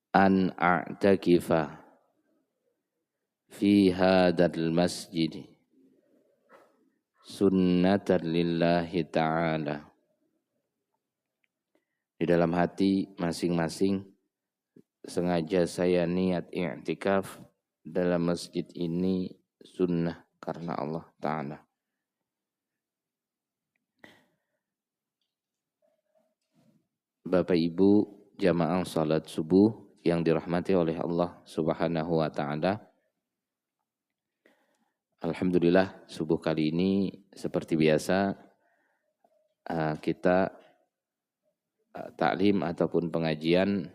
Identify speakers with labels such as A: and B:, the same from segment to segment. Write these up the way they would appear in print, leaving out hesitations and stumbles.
A: an a'takifa fi hadal masjid sunnatan lillahi ta'ala. Di dalam hati masing-masing sengaja saya niat i'tikaf dalam masjid ini sunnah karena Allah Ta'ala. Bapak Ibu jamaah salat subuh yang dirahmati oleh Allah Subhanahu wa Ta'ala. Alhamdulillah subuh kali ini seperti biasa kita taklim ataupun pengajian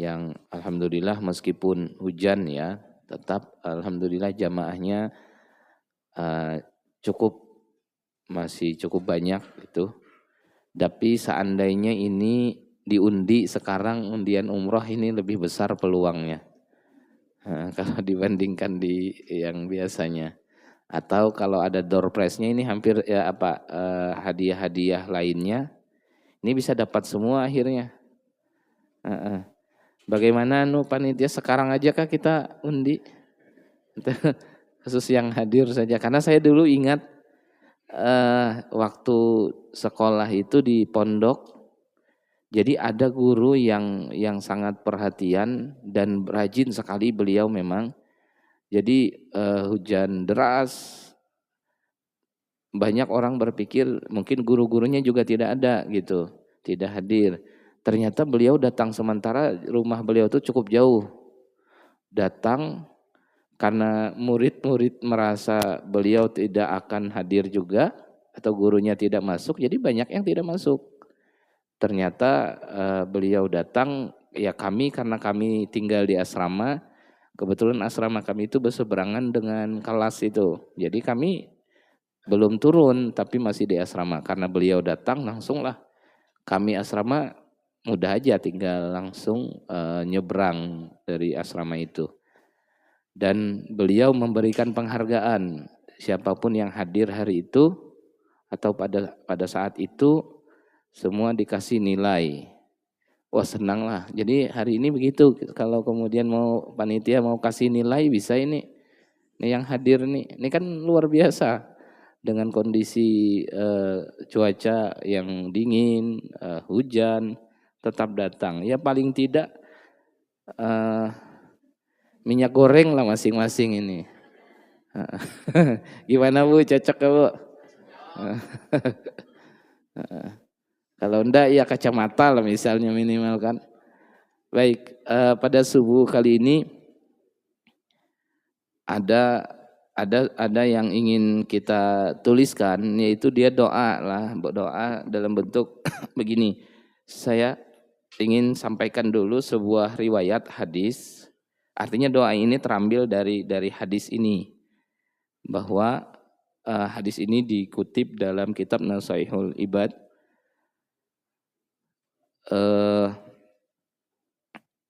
A: yang alhamdulillah meskipun hujan ya, tetap alhamdulillah jamaahnya masih cukup banyak itu. Tapi seandainya ini diundi sekarang, undian umroh ini lebih besar peluangnya kalau dibandingkan di yang biasanya. Atau kalau ada door prize-nya ini hampir ya hadiah-hadiah lainnya ini bisa dapat semua akhirnya. Bagaimana panitia sekarang aja kah kita undi? Khusus yang hadir saja. Karena saya dulu ingat waktu sekolah itu di pondok, jadi ada guru yang sangat perhatian dan rajin sekali beliau memang. Jadi hujan deras, banyak orang berpikir mungkin guru-gurunya juga tidak ada gitu, tidak hadir. Ternyata beliau datang sementara rumah beliau itu cukup jauh. Datang karena murid-murid merasa beliau tidak akan hadir juga atau gurunya tidak masuk, jadi banyak yang tidak masuk. Ternyata beliau datang, ya karena kami tinggal di asrama, kebetulan asrama kami itu berseberangan dengan kelas itu. Jadi kami belum turun tapi masih di asrama. Karena beliau datang langsunglah kami asrama mudah aja tinggal langsung nyebrang dari asrama itu. Dan beliau memberikan penghargaan siapapun yang hadir hari itu atau pada saat itu semua dikasih nilai. Wah senang lah. Jadi hari ini begitu, kalau kemudian mau panitia mau kasih nilai bisa ini. Ini yang hadir nih, ini kan luar biasa. Dengan kondisi cuaca yang dingin, hujan, tetap datang. Ya paling tidak minyak goreng lah masing-masing ini. Gimana Bu, cocok gak Bu? Kalau enggak ya kacamata lah misalnya minimal kan. Baik, pada subuh kali ini ada yang ingin kita tuliskan, yaitu dia doa dalam bentuk begini. Saya ingin sampaikan dulu sebuah riwayat hadis. Artinya doa ini terambil dari hadis ini, bahwa hadis ini dikutip dalam kitab Nasaihul Ibad.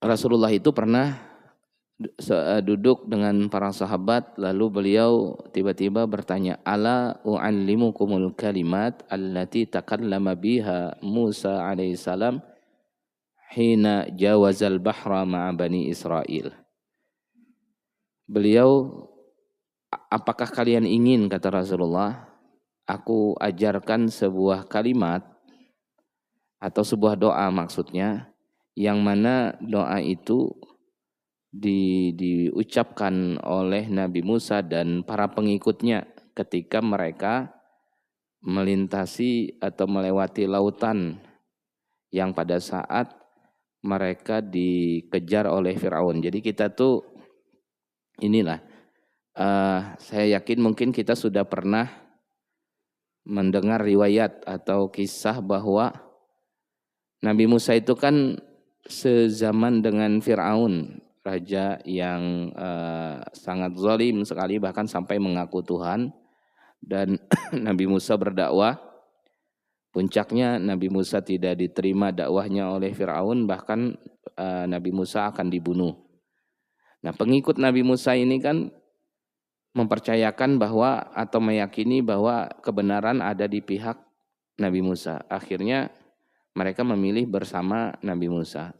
A: Rasulullah itu pernah duduk dengan para sahabat, lalu beliau tiba-tiba bertanya, ala u'allimukumul kalimat allati takallama biha Musa alaihissalam hina jawazal bahra ma'a bani Israel. Beliau, apakah kalian ingin, kata Rasulullah, aku ajarkan sebuah kalimat atau sebuah doa maksudnya, yang mana doa itu diucapkan oleh Nabi Musa dan para pengikutnya ketika mereka melintasi atau melewati lautan yang pada saat mereka dikejar oleh Firaun. Jadi kita tuh inilah, saya yakin mungkin kita sudah pernah mendengar riwayat atau kisah bahwa Nabi Musa itu kan sezaman dengan Firaun, raja yang sangat zalim sekali, bahkan sampai mengaku Tuhan. Dan Nabi Musa berdakwah, puncaknya Nabi Musa tidak diterima dakwahnya oleh Firaun, bahkan Nabi Musa akan dibunuh. Nah, pengikut Nabi Musa ini kan mempercayakan bahwa atau meyakini bahwa kebenaran ada di pihak Nabi Musa. Akhirnya mereka memilih bersama Nabi Musa.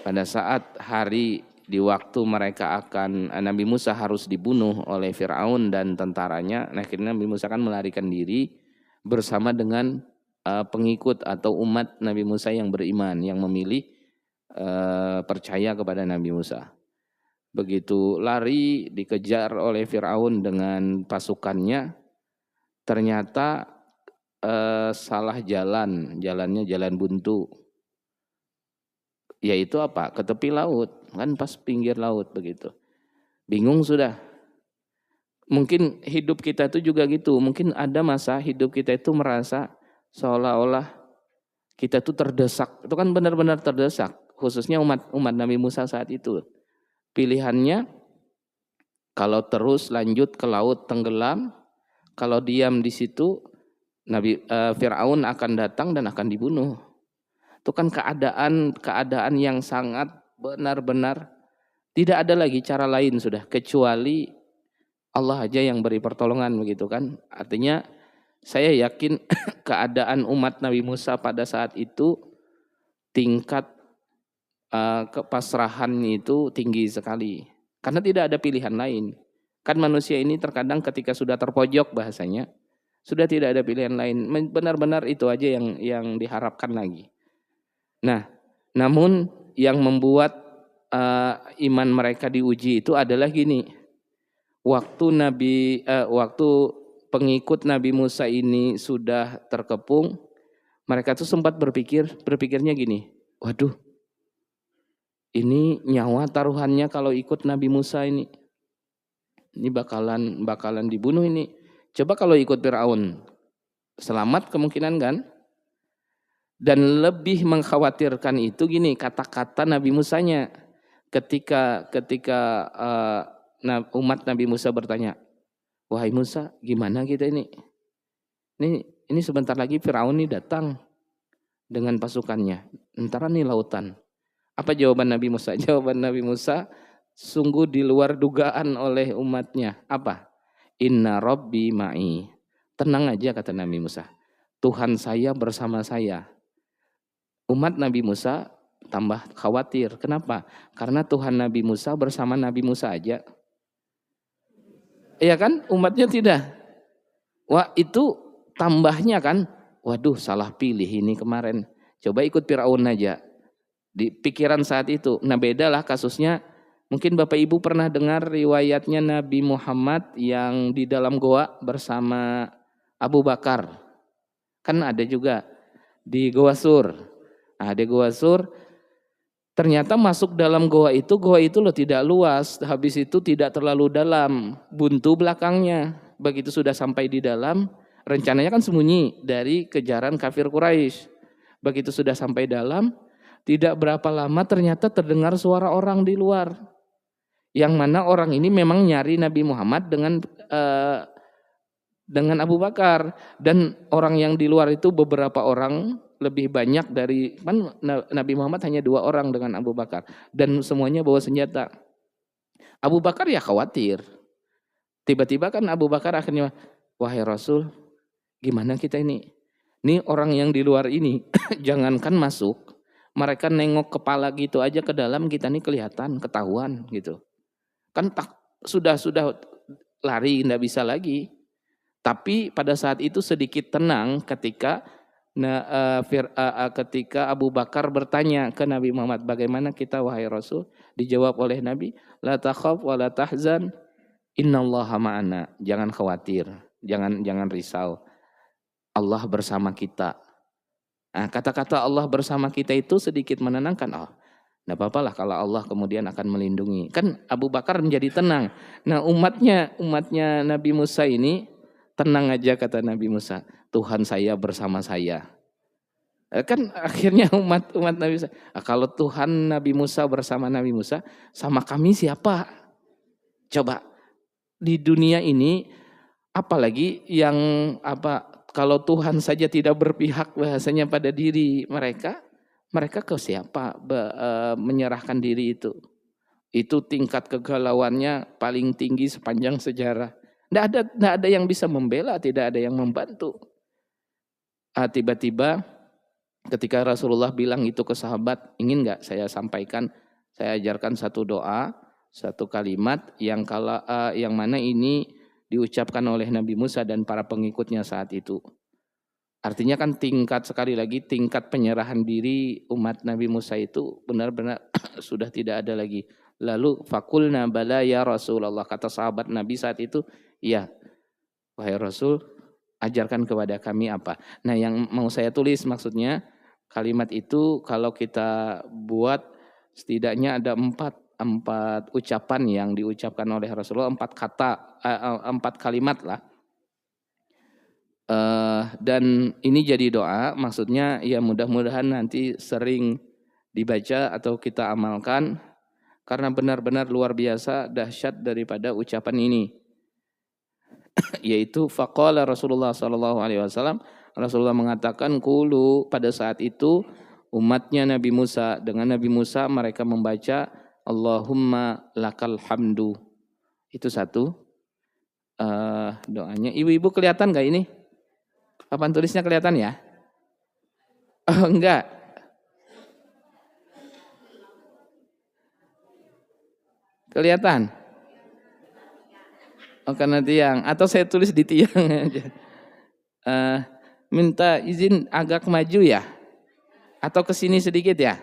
A: Pada saat hari di waktu mereka akan Nabi Musa harus dibunuh oleh Firaun dan tentaranya, akhirnya Nabi Musa kan melarikan diri bersama dengan pengikut atau umat Nabi Musa yang beriman, yang memilih percaya kepada Nabi Musa. Begitu lari dikejar oleh Firaun dengan pasukannya, ternyata salah jalannya jalan buntu. Yaitu apa? Ke tepi laut, kan pas pinggir laut begitu. Bingung sudah. Mungkin hidup kita itu juga gitu. Mungkin ada masa hidup kita itu merasa seolah-olah kita itu terdesak. Itu kan benar-benar terdesak. Khususnya umat Nabi Musa saat itu. Pilihannya kalau terus lanjut ke laut tenggelam, kalau diam di situ Firaun akan datang dan akan dibunuh. Itu kan keadaan yang sangat benar-benar tidak ada lagi cara lain sudah kecuali Allah aja yang beri pertolongan begitu kan. Artinya saya yakin keadaan umat Nabi Musa pada saat itu tingkat kepasrahannya itu tinggi sekali. Karena tidak ada pilihan lain. Kan manusia ini terkadang ketika sudah terpojok bahasanya, sudah tidak ada pilihan lain. Benar-benar itu aja yang diharapkan lagi. Nah, namun yang membuat iman mereka diuji itu adalah gini. Waktu pengikut Nabi Musa ini sudah terkepung, mereka tuh sempat berpikirnya gini, waduh, ini nyawa taruhannya kalau ikut Nabi Musa ini bakalan dibunuh ini. Coba kalau ikut Firaun, selamat kemungkinan kan? Dan lebih mengkhawatirkan itu gini kata-kata Nabi Musanya ketika umat Nabi Musa bertanya, wahai Musa, gimana kita ini? Ini sebentar lagi Firaun ini datang dengan pasukannya, antara nih lautan. Apa jawaban Nabi Musa? Jawaban Nabi Musa sungguh di luar dugaan oleh umatnya. Apa? Inna Rabbi ma'i. Tenang aja kata Nabi Musa. Tuhan saya bersama saya. Umat Nabi Musa tambah khawatir. Kenapa? Karena Tuhan Nabi Musa bersama Nabi Musa aja. Iya kan? Umatnya tidak. Wah itu tambahnya kan. Waduh salah pilih ini kemarin. Coba ikut Firaun aja. Di pikiran saat itu. Nah bedalah kasusnya. Mungkin Bapak Ibu pernah dengar riwayatnya Nabi Muhammad yang di dalam goa bersama Abu Bakar. Kan ada juga di Goa Sur. Nah, di Goa Sur ternyata masuk dalam goa itu loh tidak luas, habis itu tidak terlalu dalam, buntu belakangnya. Begitu sudah sampai di dalam, rencananya kan sembunyi dari kejaran kafir Quraisy. Begitu sudah sampai dalam, tidak berapa lama ternyata terdengar suara orang di luar. Yang mana orang ini memang nyari Nabi Muhammad dengan Abu Bakar, dan orang yang di luar itu beberapa orang, lebih banyak dari kan Nabi Muhammad hanya 2 orang dengan Abu Bakar dan semuanya bawa senjata. Abu Bakar ya khawatir. Tiba-tiba kan Abu Bakar akhirnya, wahai Rasul, gimana kita ini? Ini orang yang di luar ini jangankan masuk, mereka nengok kepala gitu aja ke dalam kita nih kelihatan, ketahuan gitu. Kan sudah lari enggak bisa lagi. Tapi pada saat itu sedikit tenang ketika Abu Bakar bertanya ke Nabi Muhammad, bagaimana kita wahai Rasul? Dijawab oleh Nabi, la takhaf wa la tahzan, innallaha ma'ana. Jangan khawatir, jangan risau. Allah bersama kita. Nah, kata-kata Allah bersama kita itu sedikit menenangkan. Oh, enggak apa-apalah kalau Allah kemudian akan melindungi. Kan Abu Bakar menjadi tenang. Nah, umatnya Nabi Musa ini tenang aja kata Nabi Musa. Tuhan saya bersama saya. Kan akhirnya umat Nabi Musa. Kalau Tuhan Nabi Musa bersama Nabi Musa, sama kami siapa? Coba di dunia ini, apalagi yang kalau Tuhan saja tidak berpihak bahasanya pada diri mereka ke siapa menyerahkan diri itu? Itu tingkat kegalauannya paling tinggi sepanjang sejarah. Tidak ada yang bisa membela, tidak ada yang membantu. Tiba-tiba Ketika Rasulullah bilang itu ke sahabat, ingin nggak saya sampaikan, saya ajarkan satu doa, satu kalimat yang mana ini diucapkan oleh Nabi Musa dan para pengikutnya saat itu. Artinya kan sekali lagi tingkat penyerahan diri umat Nabi Musa itu benar-benar sudah tidak ada lagi. Lalu fakulna bala ya Rasulullah, kata sahabat Nabi saat itu, iya wahai Rasul, ajarkan kepada kami apa. Nah yang mau saya tulis maksudnya, kalimat itu kalau kita buat setidaknya ada empat ucapan yang diucapkan oleh Rasulullah, empat kalimat lah. Dan ini jadi doa, maksudnya ya mudah-mudahan nanti sering dibaca atau kita amalkan, karena benar-benar luar biasa dahsyat daripada ucapan ini. Yaitu faqala Rasulullah SAW, Rasulullah mengatakan qulu, pada saat itu umatnya Nabi Musa, dengan Nabi Musa mereka membaca Allahumma lakal hamdu. Itu satu doanya. Ibu-ibu kelihatan gak ini? Papan tulisnya kelihatan ya? Oh enggak. Kelihatan? Oh karena tiang. Atau saya tulis di tiang aja. Minta izin agak maju ya? Atau ke sini sedikit ya?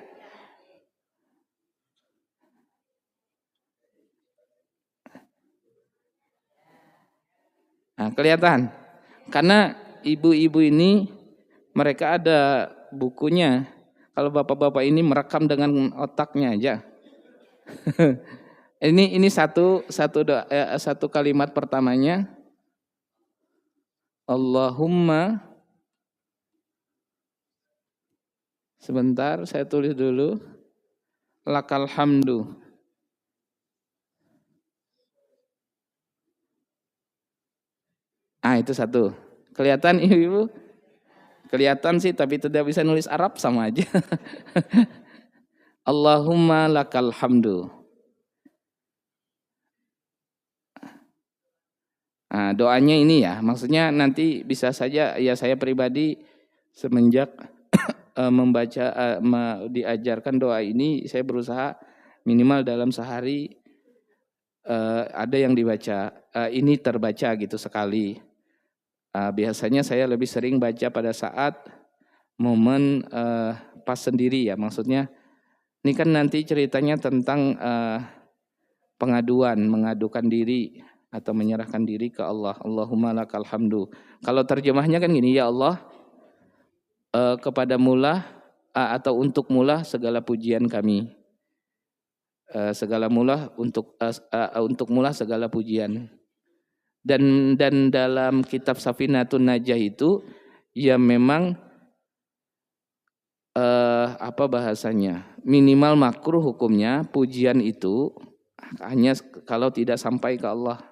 A: Nah, kelihatan? Karena ibu-ibu ini mereka ada bukunya. Kalau bapak-bapak ini merekam dengan otaknya aja. Ini satu kalimat pertamanya. Allahumma, sebentar saya tulis dulu. Lakal hamdu. Ah itu satu. Kelihatan ibu-ibu? Kelihatan sih tapi tidak bisa nulis Arab sama aja. Allahumma lakal hamdu. Nah, doanya ini ya, maksudnya nanti bisa saja ya saya pribadi semenjak membaca diajarkan doa ini, saya berusaha minimal dalam sehari ada yang dibaca, ini terbaca gitu sekali. Biasanya saya lebih sering baca pada saat momen pas sendiri ya, maksudnya ini kan nanti ceritanya tentang mengadukan diri atau menyerahkan diri ke Allah. Allahumma lakal hamdu. Kalau terjemahnya kan gini, ya Allah, kepada mula atau untuk mula segala pujian kami. Segala mula untuk mula segala pujian. Dan dalam kitab Safinatun Najah itu ya memang apa bahasanya? Minimal makruh hukumnya pujian itu hanya kalau tidak sampai ke Allah.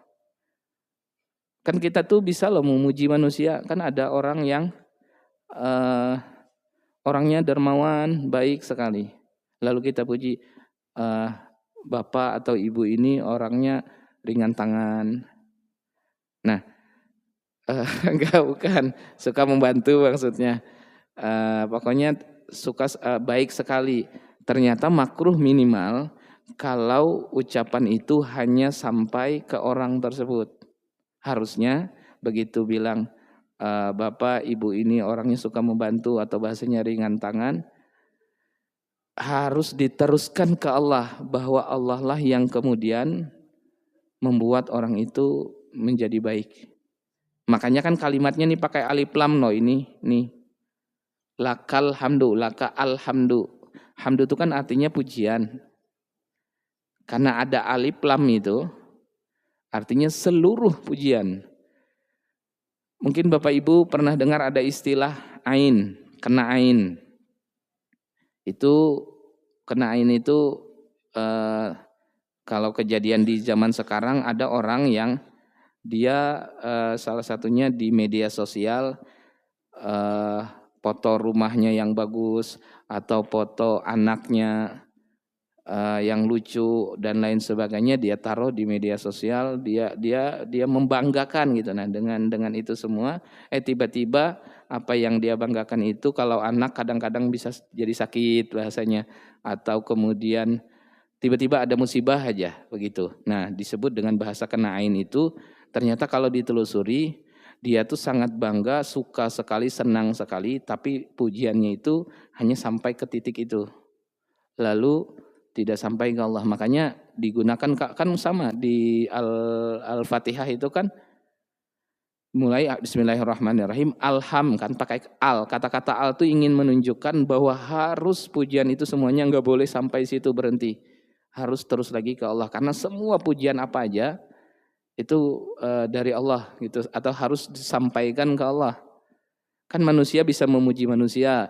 A: Kan kita tuh bisa loh memuji manusia. Kan ada orang yang orangnya dermawan, baik sekali. Lalu kita puji, bapak atau ibu ini orangnya ringan tangan. Nah, enggak bukan suka membantu maksudnya. Pokoknya suka baik sekali. Ternyata makruh minimal kalau ucapan itu hanya sampai ke orang tersebut. Harusnya begitu bilang bapak ibu ini orangnya suka membantu atau bahasanya ringan tangan, harus diteruskan ke Allah, bahwa Allah lah yang kemudian membuat orang itu menjadi baik. Makanya kan kalimatnya nih pakai alif lam no ini nih. Lakal hamdu, laka alhamdu. Hamdu itu kan artinya pujian. Karena ada alif lam itu artinya seluruh pujian. Mungkin Bapak Ibu pernah dengar ada istilah ain, kena ain. Itu kena ain itu kalau kejadian di zaman sekarang ada orang yang dia salah satunya di media sosial foto rumahnya yang bagus atau foto anaknya yang lucu dan lain sebagainya dia taruh di media sosial, dia membanggakan gitu. Nah, dengan itu semua tiba-tiba apa yang dia banggakan itu kalau anak kadang-kadang bisa jadi sakit bahasanya, atau kemudian tiba-tiba ada musibah aja begitu. Nah, disebut dengan bahasa kena'in itu ternyata kalau ditelusuri dia tuh sangat bangga, suka sekali, senang sekali, tapi pujiannya itu hanya sampai ke titik itu. Lalu tidak sampai ke Allah. Makanya digunakan kan sama di Al-Fatihah itu kan mulai bismillahirrahmanirrahim, alham kan pakai al. Kata-kata al itu ingin menunjukkan bahwa harus pujian itu semuanya nggak boleh sampai situ berhenti. Harus terus lagi ke Allah karena semua pujian apa aja itu dari Allah gitu, atau harus disampaikan ke Allah. Kan manusia bisa memuji manusia,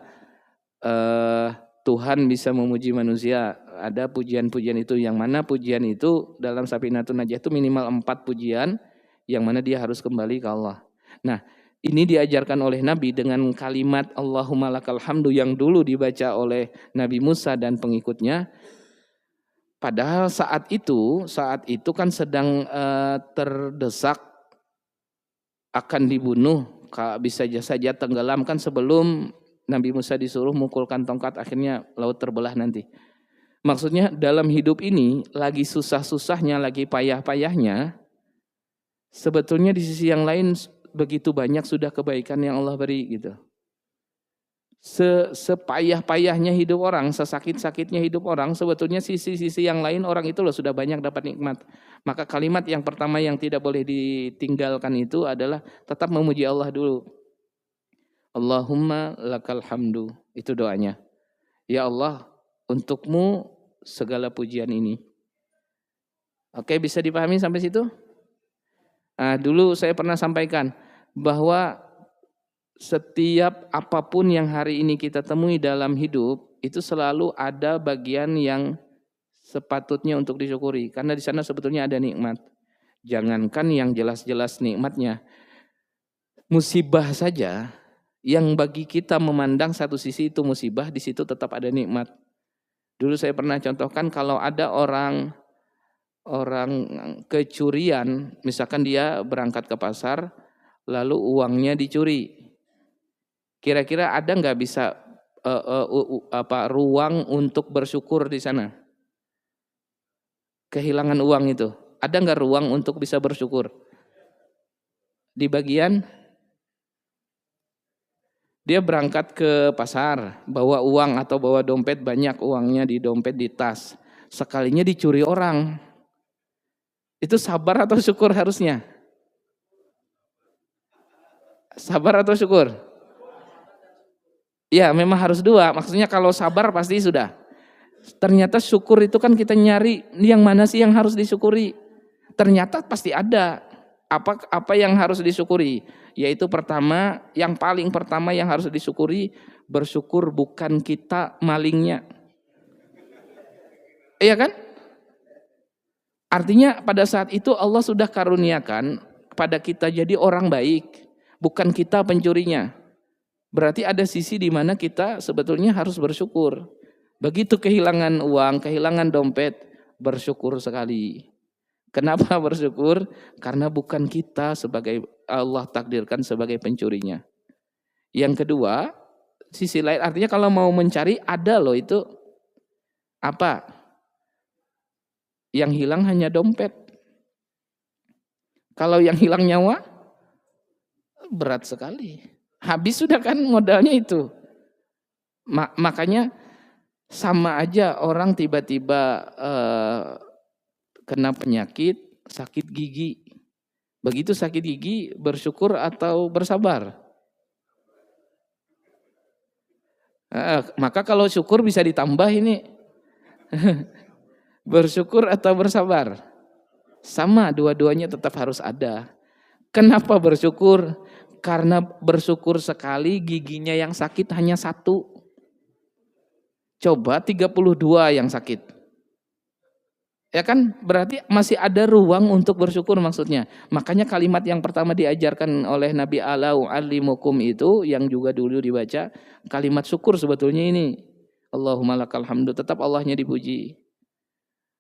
A: Tuhan bisa memuji manusia. Ada pujian-pujian itu, yang mana pujian itu dalam Safinatun Najah itu minimal 4 pujian, yang mana dia harus kembali ke Allah. Nah, ini diajarkan oleh Nabi dengan kalimat Allahumma lakal hamdu yang dulu dibaca oleh Nabi Musa dan pengikutnya. Padahal saat itu kan sedang terdesak akan dibunuh, bisa saja tenggelam kan sebelum Nabi Musa disuruh mukulkan tongkat, akhirnya laut terbelah nanti. Maksudnya dalam hidup ini lagi susah-susahnya, lagi payah-payahnya, sebetulnya di sisi yang lain begitu banyak sudah kebaikan yang Allah beri gitu. Sepayah-payahnya hidup orang, sesakit-sakitnya hidup orang, sebetulnya sisi-sisi yang lain orang itu loh sudah banyak dapat nikmat. Maka kalimat yang pertama yang tidak boleh ditinggalkan itu adalah tetap memuji Allah dulu. Allahumma lakal hamdu, itu doanya. Ya Allah, untukmu segala pujian ini. Oke, bisa dipahami sampai situ? Nah, dulu saya pernah sampaikan bahwa setiap apapun yang hari ini kita temui dalam hidup, itu selalu ada bagian yang sepatutnya untuk disyukuri. Karena di sana sebetulnya ada nikmat. Jangankan yang jelas-jelas nikmatnya, musibah saja yang bagi kita memandang satu sisi itu musibah, di situ tetap ada nikmat. Dulu saya pernah contohkan kalau ada orang kecurian, misalkan dia berangkat ke pasar, lalu uangnya dicuri. Kira-kira ada nggak bisa ruang untuk bersyukur di sana? Kehilangan uang itu, ada nggak ruang untuk bisa bersyukur? Di bagian dia berangkat ke pasar, bawa uang atau bawa dompet, banyak uangnya di dompet, di tas. Sekalinya dicuri orang. Itu sabar atau syukur harusnya? Sabar atau syukur? Ya memang harus dua, maksudnya kalau sabar pasti sudah. Ternyata syukur itu kan kita nyari yang mana sih yang harus disyukuri. Ternyata pasti ada. Apa yang harus disyukuri? Yaitu pertama, yang paling pertama yang harus disyukuri, bersyukur bukan kita malingnya. Iya kan? Artinya pada saat itu Allah sudah karuniakan pada kita jadi orang baik, bukan kita pencurinya. Berarti ada sisi di mana kita sebetulnya harus bersyukur. Begitu kehilangan uang, kehilangan dompet, bersyukur sekali. Kenapa bersyukur? Karena bukan kita sebagai Allah takdirkan sebagai pencurinya. Yang kedua, sisi lain artinya kalau mau mencari ada loh itu apa? Yang hilang hanya dompet. Kalau yang hilang nyawa, berat sekali. Habis sudah kan modalnya itu. Makanya sama aja orang tiba-tiba kena penyakit, sakit gigi. Begitu sakit gigi, bersyukur atau bersabar? Maka kalau syukur bisa ditambah ini. Bersyukur atau bersabar? Sama, dua-duanya tetap harus ada. Kenapa bersyukur? Karena bersyukur sekali giginya yang sakit hanya 1. Coba 32 yang sakit. Ya kan berarti masih ada ruang untuk bersyukur maksudnya. Makanya kalimat yang pertama diajarkan oleh Nabi Alau alimukum itu yang juga dulu dibaca. Kalimat syukur sebetulnya ini. Allahumma lakal hamdu, tetap Allahnya dipuji.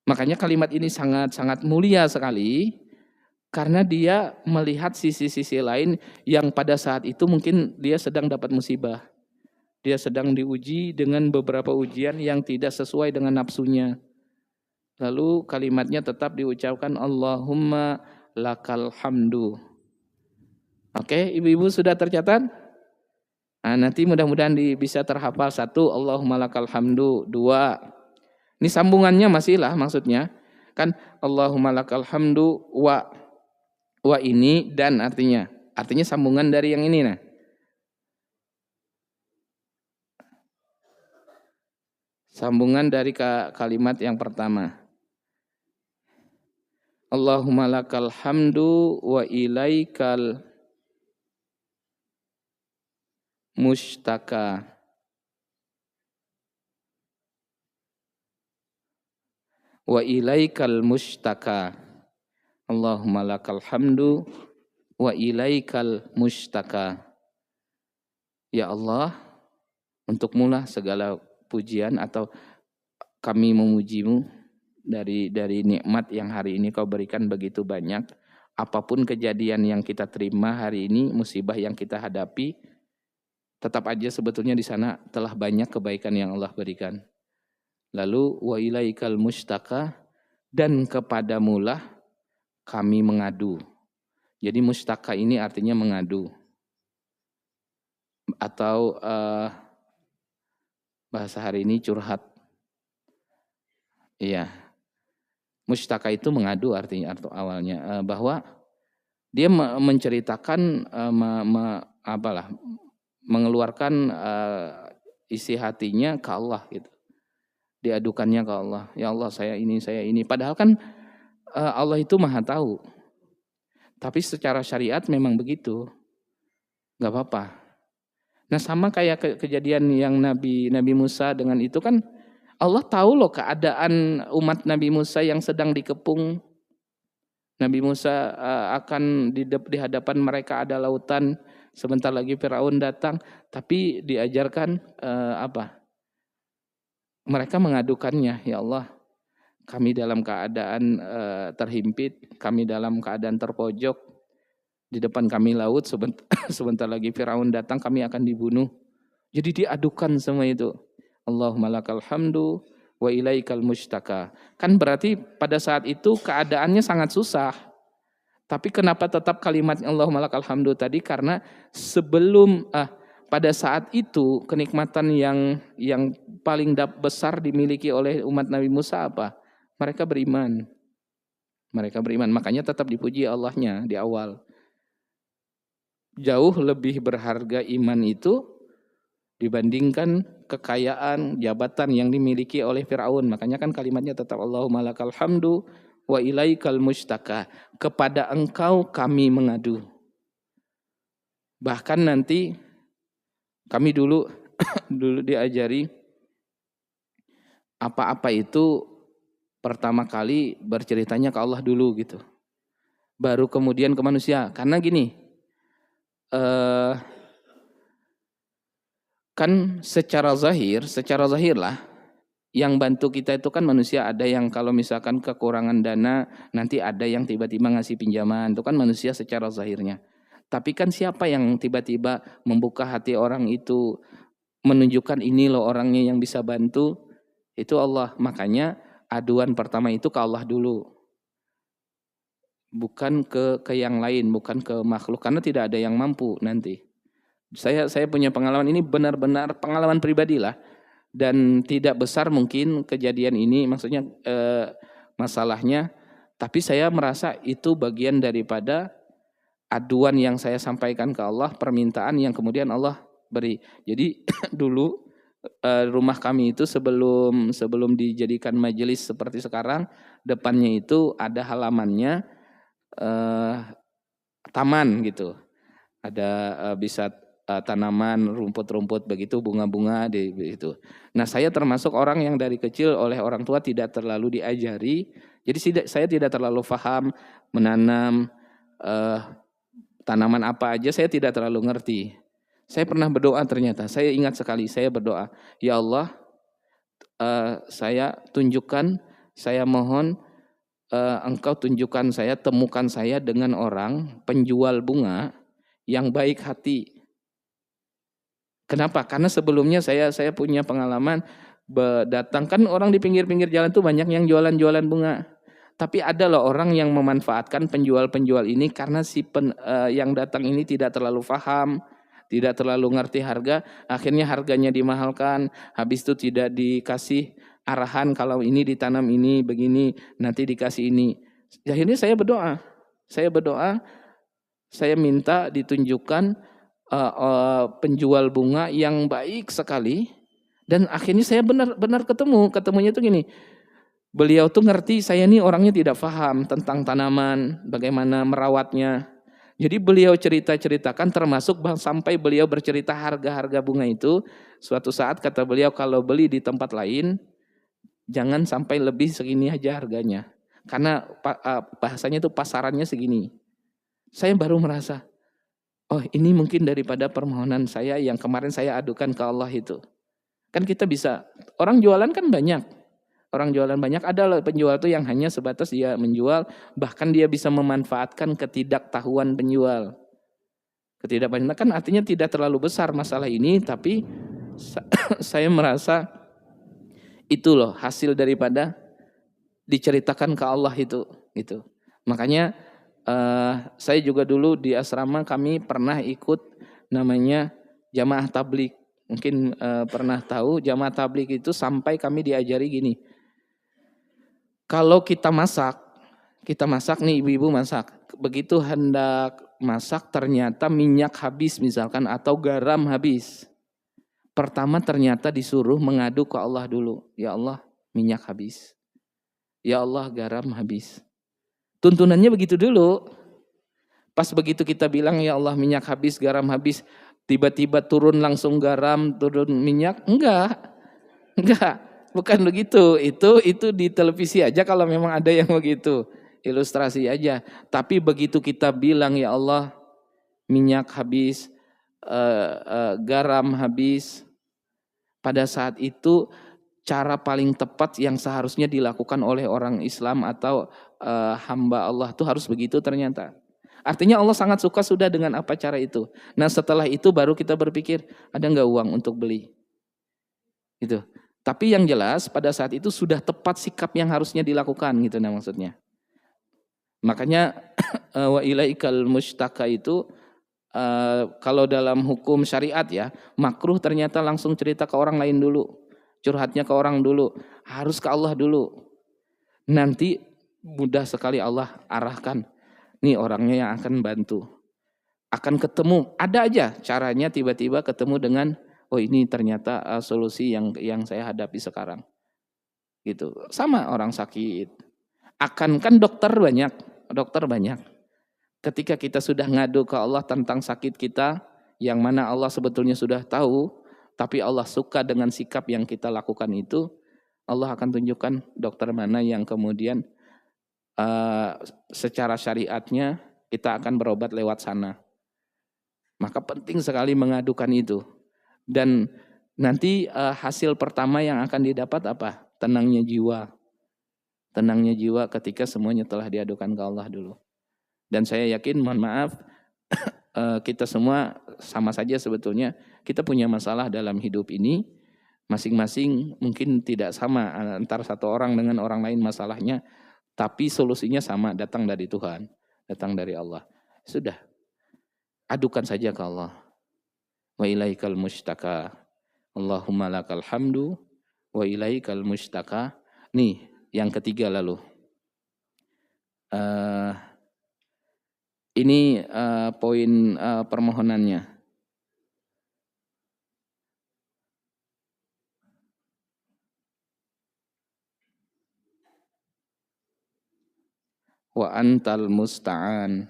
A: Makanya kalimat ini sangat-sangat mulia sekali karena dia melihat sisi-sisi lain yang pada saat itu mungkin dia sedang dapat musibah. Dia sedang diuji dengan beberapa ujian yang tidak sesuai dengan nafsunya. Lalu kalimatnya tetap diucapkan Allahumma lakal hamdu. Oke, ibu-ibu sudah tercatat? Nah, nanti mudah-mudahan bisa terhafal. 1, Allahumma lakal hamdu. 2, ini sambungannya masih lah maksudnya. Kan Allahumma lakal hamdu wa ini dan artinya. Artinya sambungan dari yang ini nah. Sambungan dari kalimat yang pertama. Allahumma lakal hamdu wa ilaikal mustaka. Wa ilaikal mustaka. Allahumma lakal hamdu wa ilaikal mustaka. Ya Allah, untukmu-lah segala pujian atau kami memujimu dari nikmat yang hari ini kau berikan begitu banyak. Apapun kejadian yang kita terima hari ini, musibah yang kita hadapi, tetap aja sebetulnya di sana telah banyak kebaikan yang Allah berikan. Lalu wa ilaikal mustaka, dan kepadamulah kami mengadu. Jadi mustaka ini artinya mengadu. Atau bahasa hari ini curhat. Iya. Mustaka itu mengadu artinya awalnya bahwa dia menceritakan mengeluarkan isi hatinya ke Allah gitu. Diadukannya ke Allah. Ya Allah, saya ini. Padahal kan Allah itu Maha tahu. Tapi secara syariat memang begitu. Gak apa-apa. Nah, sama kayak kejadian yang Nabi Musa dengan itu kan, Allah tahu loh keadaan umat Nabi Musa yang sedang dikepung. Nabi Musa akan di hadapan mereka ada lautan, sebentar lagi Firaun datang, tapi diajarkan mereka mengadukannya, ya Allah, kami dalam keadaan terhimpit, kami dalam keadaan terpojok, di depan kami laut, sebentar lagi Firaun datang, kami akan dibunuh. Jadi diadukan semua itu. Allahumma lakal hamdu wa ilaikal mustaka. Kan berarti pada saat itu keadaannya sangat susah. Tapi kenapa tetap kalimat Allahumma lakal hamdu tadi? Karena sebelum pada saat itu kenikmatan yang paling besar dimiliki oleh umat Nabi Musa apa? Mereka beriman. Mereka beriman, makanya tetap dipuji Allahnya di awal. Jauh lebih berharga iman itu dibandingkan kekayaan, jabatan yang dimiliki oleh Firaun. Makanya kan kalimatnya tetap Allahumma lakal hamdu wa ilaikal mustaka. Kepada engkau kami mengadu. Bahkan nanti kami dulu diajari apa-apa itu pertama kali berceritanya ke Allah dulu gitu. Baru kemudian ke manusia. Karena gini, kan secara zahir lah, yang bantu kita itu kan manusia. Ada yang kalau misalkan kekurangan dana, nanti ada yang tiba-tiba ngasih pinjaman. Itu kan manusia secara zahirnya. Tapi kan siapa yang tiba-tiba membuka hati orang itu, menunjukkan ini loh orangnya yang bisa bantu, itu Allah. Makanya aduan pertama itu ke Allah dulu. Bukan ke yang lain, bukan ke makhluk. Karena tidak ada yang mampu nanti. Saya punya pengalaman ini benar-benar pengalaman pribadi lah. Dan tidak besar mungkin kejadian ini, maksudnya masalahnya. Tapi saya merasa itu bagian daripada aduan yang saya sampaikan ke Allah, permintaan yang kemudian Allah beri. Jadi dulu rumah kami itu sebelum dijadikan majelis seperti sekarang, depannya itu ada halamannya taman gitu. Ada bisa tanaman, rumput-rumput begitu, bunga-bunga itu. Nah, saya termasuk orang yang dari kecil oleh orang tua tidak terlalu diajari. Jadi saya tidak terlalu paham menanam tanaman apa aja, saya tidak terlalu ngerti. Saya pernah berdoa ternyata, saya ingat sekali saya berdoa, ya Allah, saya tunjukkan saya mohon engkau tunjukkan saya, temukan saya dengan orang penjual bunga yang baik hati. Kenapa? Karena sebelumnya saya punya pengalaman datang, kan orang di pinggir-pinggir jalan tuh banyak yang jualan-jualan bunga. Tapi ada loh orang yang memanfaatkan penjual-penjual ini karena yang datang ini tidak terlalu paham, tidak terlalu ngerti harga, akhirnya harganya dimahalkan, habis itu tidak dikasih arahan kalau ini ditanam ini begini, nanti dikasih ini. Akhirnya saya berdoa, saya minta ditunjukkan penjual bunga yang baik sekali, dan akhirnya saya benar-benar ketemunya tuh gini. Beliau tuh ngerti saya nih orangnya tidak paham tentang tanaman, bagaimana merawatnya. Jadi beliau ceritakan termasuk sampai beliau bercerita harga-harga bunga itu. Suatu saat kata beliau kalau beli di tempat lain jangan sampai lebih segini aja harganya. Karena bahasanya itu pasarannya segini. Saya baru merasa, oh ini mungkin daripada permohonan saya yang kemarin saya adukan ke Allah itu. Kan kita bisa, orang jualan kan banyak. Orang jualan banyak, ada loh penjual tuh yang hanya sebatas dia menjual, bahkan dia bisa memanfaatkan ketidaktahuan penjual. Ketidaktahuan kan artinya tidak terlalu besar masalah ini, tapi saya merasa itu loh hasil daripada diceritakan ke Allah itu, gitu. Makanya saya juga dulu di asrama kami pernah ikut namanya jamaah tablik. Mungkin pernah tahu jamaah tablik itu sampai kami diajari gini. Kalau kita masak nih ibu-ibu masak. Begitu hendak masak ternyata minyak habis misalkan atau garam habis. Pertama ternyata disuruh mengadu ke Allah dulu. Ya Allah, minyak habis. Ya Allah, garam habis. Tuntunannya begitu dulu. Pas begitu kita bilang ya Allah minyak habis, garam habis, tiba-tiba turun langsung garam, turun minyak? Enggak. Bukan begitu. Itu di televisi aja kalau memang ada yang begitu. Ilustrasi aja. Tapi begitu kita bilang ya Allah minyak habis, garam habis. Pada saat itu cara paling tepat yang seharusnya dilakukan oleh orang Islam atau hamba Allah itu harus begitu ternyata. Artinya Allah sangat suka sudah dengan apa cara itu. Nah setelah itu baru kita berpikir ada nggak uang untuk beli. Gitu. Tapi yang jelas pada saat itu sudah tepat sikap yang harusnya dilakukan gitu nah maksudnya. Makanya wa ilaikal mustaka itu kalau dalam hukum syariat ya, makruh ternyata langsung cerita ke orang lain dulu. Curhatnya ke orang dulu, harus ke Allah dulu. Nanti mudah sekali Allah arahkan. Nih orangnya yang akan bantu. Akan ketemu, ada aja caranya tiba-tiba ketemu dengan oh ini ternyata solusi yang saya hadapi sekarang. Gitu. Sama orang sakit. Kan dokter banyak. Ketika kita sudah ngadu ke Allah tentang sakit kita, yang mana Allah sebetulnya sudah tahu, tapi Allah suka dengan sikap yang kita lakukan itu, Allah akan tunjukkan dokter mana yang kemudian secara syariatnya kita akan berobat lewat sana. Maka penting sekali mengadukan itu. Dan nanti hasil pertama yang akan didapat apa? Tenangnya jiwa. Tenangnya jiwa ketika semuanya telah diadukan ke Allah dulu. Dan saya yakin, mohon maaf, kita semua sama saja sebetulnya. Kita punya masalah dalam hidup ini. Masing-masing mungkin tidak sama antara satu orang dengan orang lain masalahnya. Tapi solusinya sama, datang dari Tuhan. Datang dari Allah. Sudah. Adukan saja ke Allah. Wa ilaikal mustaka. Allahumma lakal hamdu. Wa ilaikal mustaka. Nih, yang ketiga lalu. Ini poin permohonannya. Wa antal musta'an.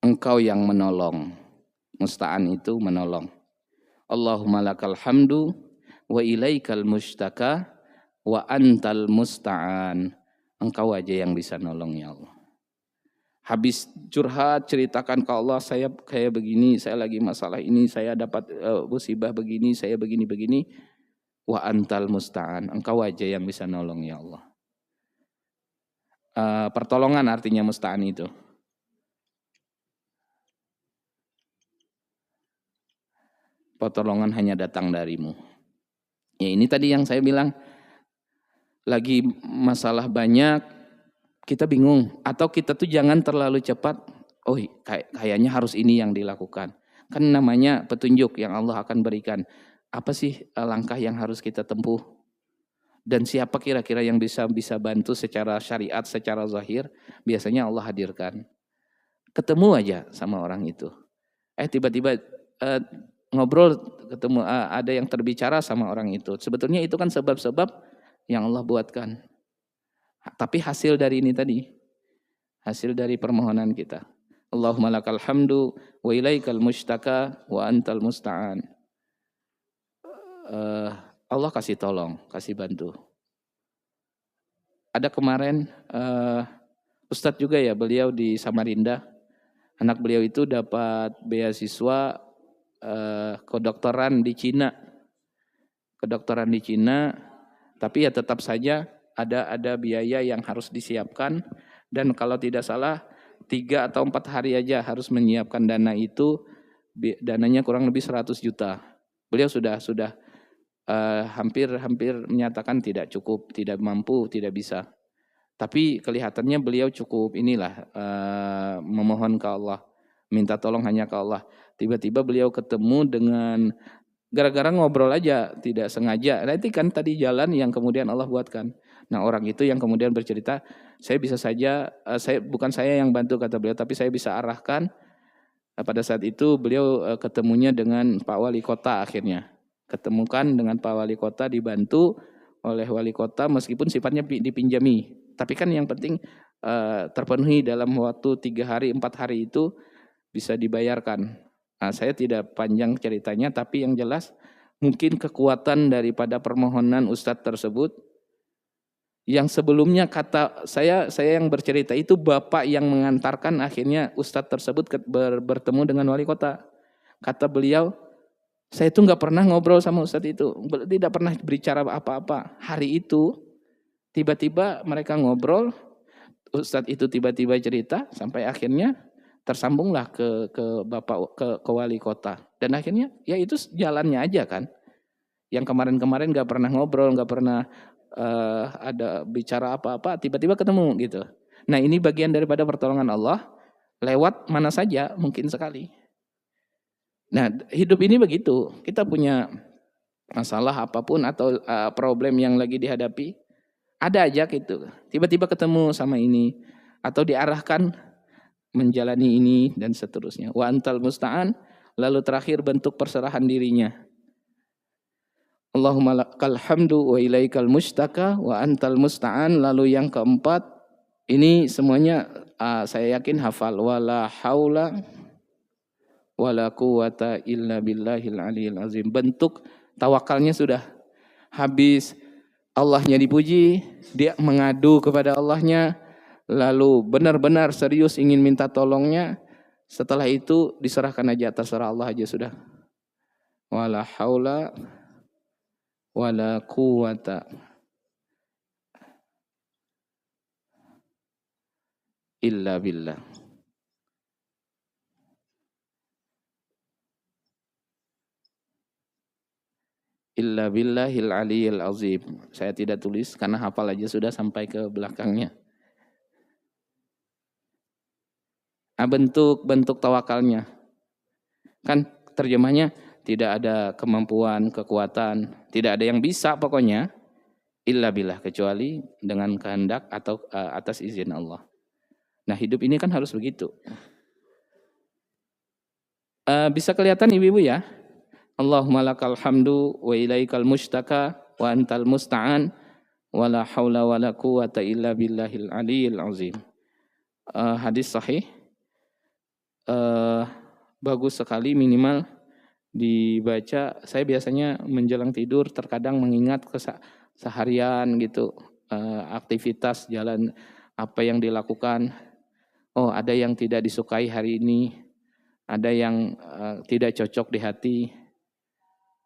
A: Engkau yang menolong. Musta'an itu menolong. Allahumma lakal hamdu wa ilaikal mustaka wa antal musta'an. Engkau aja yang bisa nolong ya Allah. Habis curhat, ceritakan ke Allah, saya kayak begini, saya lagi masalah ini, saya dapat musibah begini, saya begini-begini. Wa antal musta'an, engkau aja yang bisa nolong ya Allah. Pertolongan artinya musta'an itu. Pertolongan hanya datang darimu. Ya ini tadi yang saya bilang, lagi masalah banyak, kita bingung. Atau kita tuh jangan terlalu cepat, oh kayaknya harus ini yang dilakukan. Kan namanya petunjuk yang Allah akan berikan. Apa sih langkah yang harus kita tempuh? Dan siapa kira-kira yang bisa bantu secara syariat, secara zahir? Biasanya Allah hadirkan. Ketemu aja sama orang itu. Tiba-tiba ngobrol, ketemu ada yang terbicara sama orang itu. Sebetulnya itu kan sebab-sebab yang Allah buatkan. Tapi hasil dari ini tadi, hasil dari permohonan kita. Allahumma lakal hamdu wa ilaikal mustaka wa antal musta'an. Allah kasih tolong, kasih bantu. Ada kemarin Ustadz juga ya, beliau di Samarinda. Anak beliau itu dapat beasiswa kedokteran di Cina. Kedokteran di Cina, tapi ya tetap saja ada biaya yang harus disiapkan, dan kalau tidak salah 3 atau 4 hari aja harus menyiapkan dana itu, dananya kurang lebih 100 juta. Beliau sudah hampir menyatakan tidak cukup, tidak mampu, tidak bisa. Tapi kelihatannya beliau cukup memohon ke Allah, minta tolong hanya ke Allah. Tiba-tiba beliau ketemu dengan, gara-gara ngobrol aja, tidak sengaja. Nanti kan tadi jalan yang kemudian Allah buatkan. Nah orang itu yang kemudian bercerita, saya bisa saja, bukan saya yang bantu kata beliau, tapi saya bisa arahkan. Pada saat itu beliau ketemunya dengan Pak Wali Kota akhirnya. Ketemukan dengan Pak Wali Kota, dibantu oleh Wali Kota meskipun sifatnya dipinjami. Tapi kan yang penting terpenuhi dalam waktu 3 hari, 4 hari itu bisa dibayarkan. Nah, saya tidak panjang ceritanya, tapi yang jelas mungkin kekuatan daripada permohonan Ustadz tersebut, yang sebelumnya kata saya yang bercerita itu bapak yang mengantarkan, akhirnya Ustadz tersebut bertemu dengan wali kota. Kata beliau, saya itu nggak pernah ngobrol sama Ustadz itu, tidak pernah berbicara apa-apa. Hari itu tiba-tiba mereka ngobrol, Ustadz itu tiba-tiba cerita, sampai akhirnya tersambunglah ke bapak, ke wali kota. Dan akhirnya ya itu jalannya aja kan. Yang kemarin-kemarin nggak pernah ngobrol, nggak pernah ada bicara apa-apa, tiba-tiba ketemu gitu. Nah ini bagian daripada pertolongan Allah, lewat mana saja mungkin sekali. Nah hidup ini begitu, kita punya masalah apapun atau problem yang lagi dihadapi, ada aja gitu. Tiba-tiba ketemu sama ini, atau diarahkan menjalani ini dan seterusnya. Wa antal musta'an, lalu terakhir bentuk perserahan dirinya. Allahumma lakal hamdu wa ilaikal mustaka wa antal musta'an. Lalu yang keempat, ini semuanya saya yakin hafal. Wala haula wala quwata illa billahil aliyil azim. Bentuk tawakalnya sudah habis, Allahnya dipuji, dia mengadu kepada Allahnya, lalu benar-benar serius ingin minta tolongnya. Setelah itu diserahkan aja, terserah Allah aja sudah. Wala haula wala quwata illa billah. Illa billahil aliyil azim. Saya tidak tulis karena hafal aja sudah sampai ke belakangnya. Bentuk tawakalnya. Kan terjemahnya tidak ada kemampuan, kekuatan, tidak ada yang bisa pokoknya. Illa billah, kecuali dengan kehendak atau atas izin Allah. Nah hidup ini kan harus begitu. Bisa kelihatan ibu-ibu ya. Allahumma lakal hamdu wa ilaikal mustaka wa antal musta'an wa la hawla wa la quwata illa billahil aliyil azim. Hadis sahih. Bagus sekali, minimal dibaca. Saya biasanya menjelang tidur terkadang mengingat seharian gitu, aktivitas jalan apa yang dilakukan. Oh, ada yang tidak disukai hari ini, ada yang tidak cocok di hati.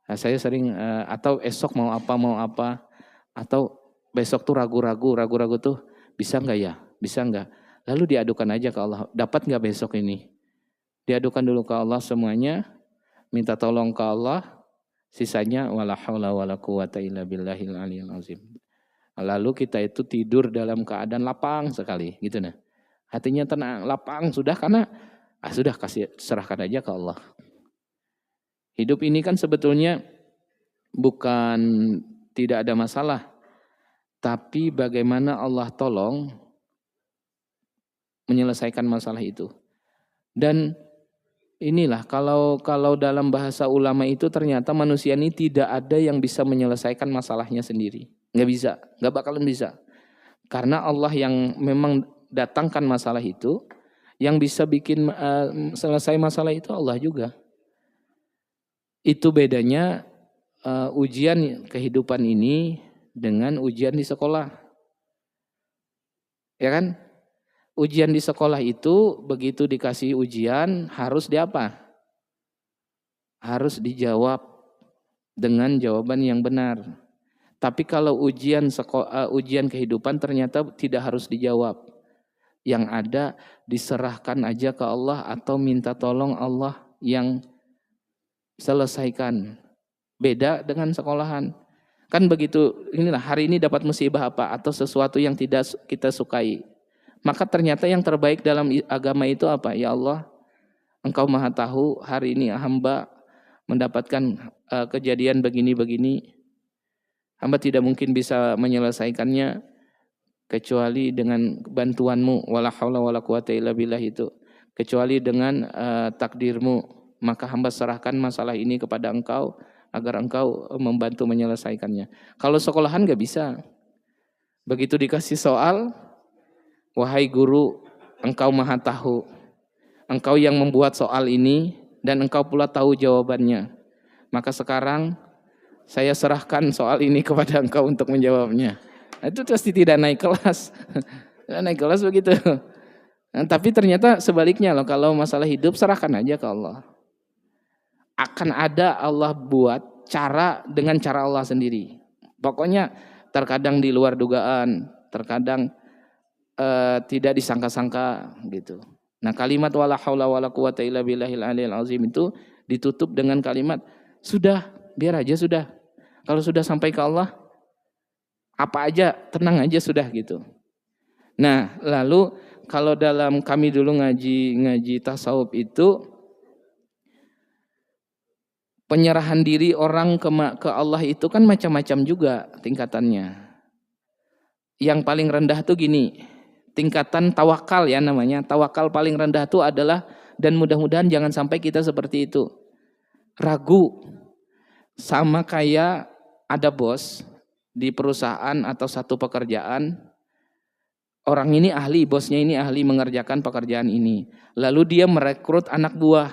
A: Nah, saya sering atau esok mau apa, atau besok tuh ragu-ragu tuh bisa nggak ya, bisa nggak? Lalu diadukan aja ke Allah, dapat nggak besok ini? Diadukan dulu ke Allah semuanya, minta tolong ke Allah, sisanya wala haula wala quwata illa billahil aliyil azim. Lalu kita itu tidur dalam keadaan lapang sekali, gitu nah. Hatinya tenang, lapang sudah karena sudah kasih serahkan aja ke Allah. Hidup ini kan sebetulnya bukan tidak ada masalah, tapi bagaimana Allah tolong menyelesaikan masalah itu. Dan inilah kalau dalam bahasa ulama itu ternyata manusia ini tidak ada yang bisa menyelesaikan masalahnya sendiri. Nggak bisa, nggak bakalan bisa. Karena Allah yang memang datangkan masalah itu, yang bisa bikin selesai masalah itu Allah juga. Itu bedanya ujian kehidupan ini dengan ujian di sekolah. Ya kan? Ujian di sekolah itu begitu dikasih ujian harus diapa? Harus dijawab dengan jawaban yang benar. Tapi kalau ujian kehidupan ternyata tidak harus dijawab. Yang ada diserahkan aja ke Allah atau minta tolong Allah yang selesaikan. Beda dengan sekolahan. Kan begitu, inilah hari ini dapat musibah apa atau sesuatu yang tidak kita sukai. Maka ternyata yang terbaik dalam agama itu apa? Ya Allah, Engkau Maha Tahu, hari ini hamba mendapatkan kejadian begini-begini. Hamba tidak mungkin bisa menyelesaikannya kecuali dengan bantuanmu. Wala haula wala quwata illa billah itu. Kecuali dengan takdirmu. Maka hamba serahkan masalah ini kepada Engkau agar Engkau membantu menyelesaikannya. Kalau sekolahan gak bisa. Begitu dikasih soal, wahai guru, Engkau Maha Tahu. Engkau yang membuat soal ini dan Engkau pula tahu jawabannya. Maka sekarang saya serahkan soal ini kepada Engkau untuk menjawabnya. Itu pasti tidak naik kelas. Tidak naik kelas begitu. Nah, tapi ternyata sebaliknya loh, kalau masalah hidup serahkan aja ke Allah. Akan ada Allah buat cara dengan cara Allah sendiri. Pokoknya terkadang di luar dugaan, terkadang tidak disangka-sangka gitu. Nah, kalimat wala haula wala quwata illa billahil aliyil azim itu ditutup dengan kalimat sudah, biar aja sudah. Kalau sudah sampai ke Allah, apa aja tenang aja sudah gitu. Nah, lalu kalau dalam kami dulu ngaji tasawuf itu penyerahan diri orang ke Allah itu kan macam-macam juga tingkatannya. Yang paling rendah tuh gini, tingkatan tawakal ya namanya. Tawakal paling rendah tuh adalah, dan mudah-mudahan jangan sampai kita seperti itu. Ragu, sama kayak ada bos di perusahaan atau satu pekerjaan. Orang ini ahli, bosnya ini ahli mengerjakan pekerjaan ini. Lalu dia merekrut anak buah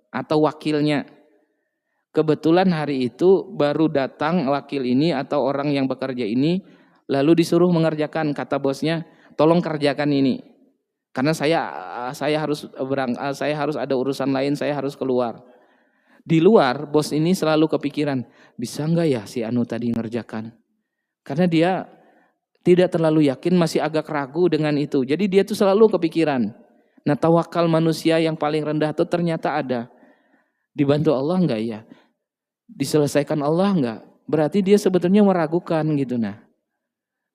A: atau wakilnya. Kebetulan hari itu baru datang wakil ini atau orang yang bekerja ini, lalu disuruh mengerjakan, kata bosnya, tolong kerjakan ini. Karena saya harus ada urusan lain, saya harus keluar. Di luar bos ini selalu kepikiran, bisa nggak ya si Anu tadi ngerjakan? Karena dia tidak terlalu yakin, masih agak ragu dengan itu. Jadi dia tuh selalu kepikiran. Nah, tawakal manusia yang paling rendah itu ternyata ada. Dibantu Allah enggak ya? Diselesaikan Allah enggak? Berarti dia sebetulnya meragukan gitu nah.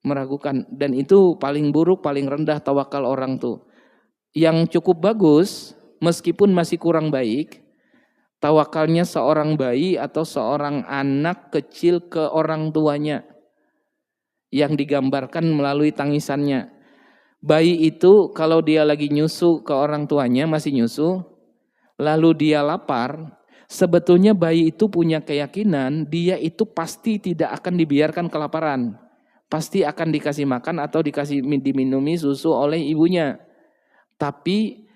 A: Meragukan, dan itu paling buruk, paling rendah tawakal orang tuh. Yang cukup bagus meskipun masih kurang baik, tawakalnya seorang bayi atau seorang anak kecil ke orang tuanya yang digambarkan melalui tangisannya. Bayi itu kalau dia lagi nyusu ke orang tuanya, masih nyusu, lalu dia lapar, sebetulnya bayi itu punya keyakinan dia itu pasti tidak akan dibiarkan kelaparan. Pasti akan dikasih makan atau diminumi susu oleh ibunya. Tapi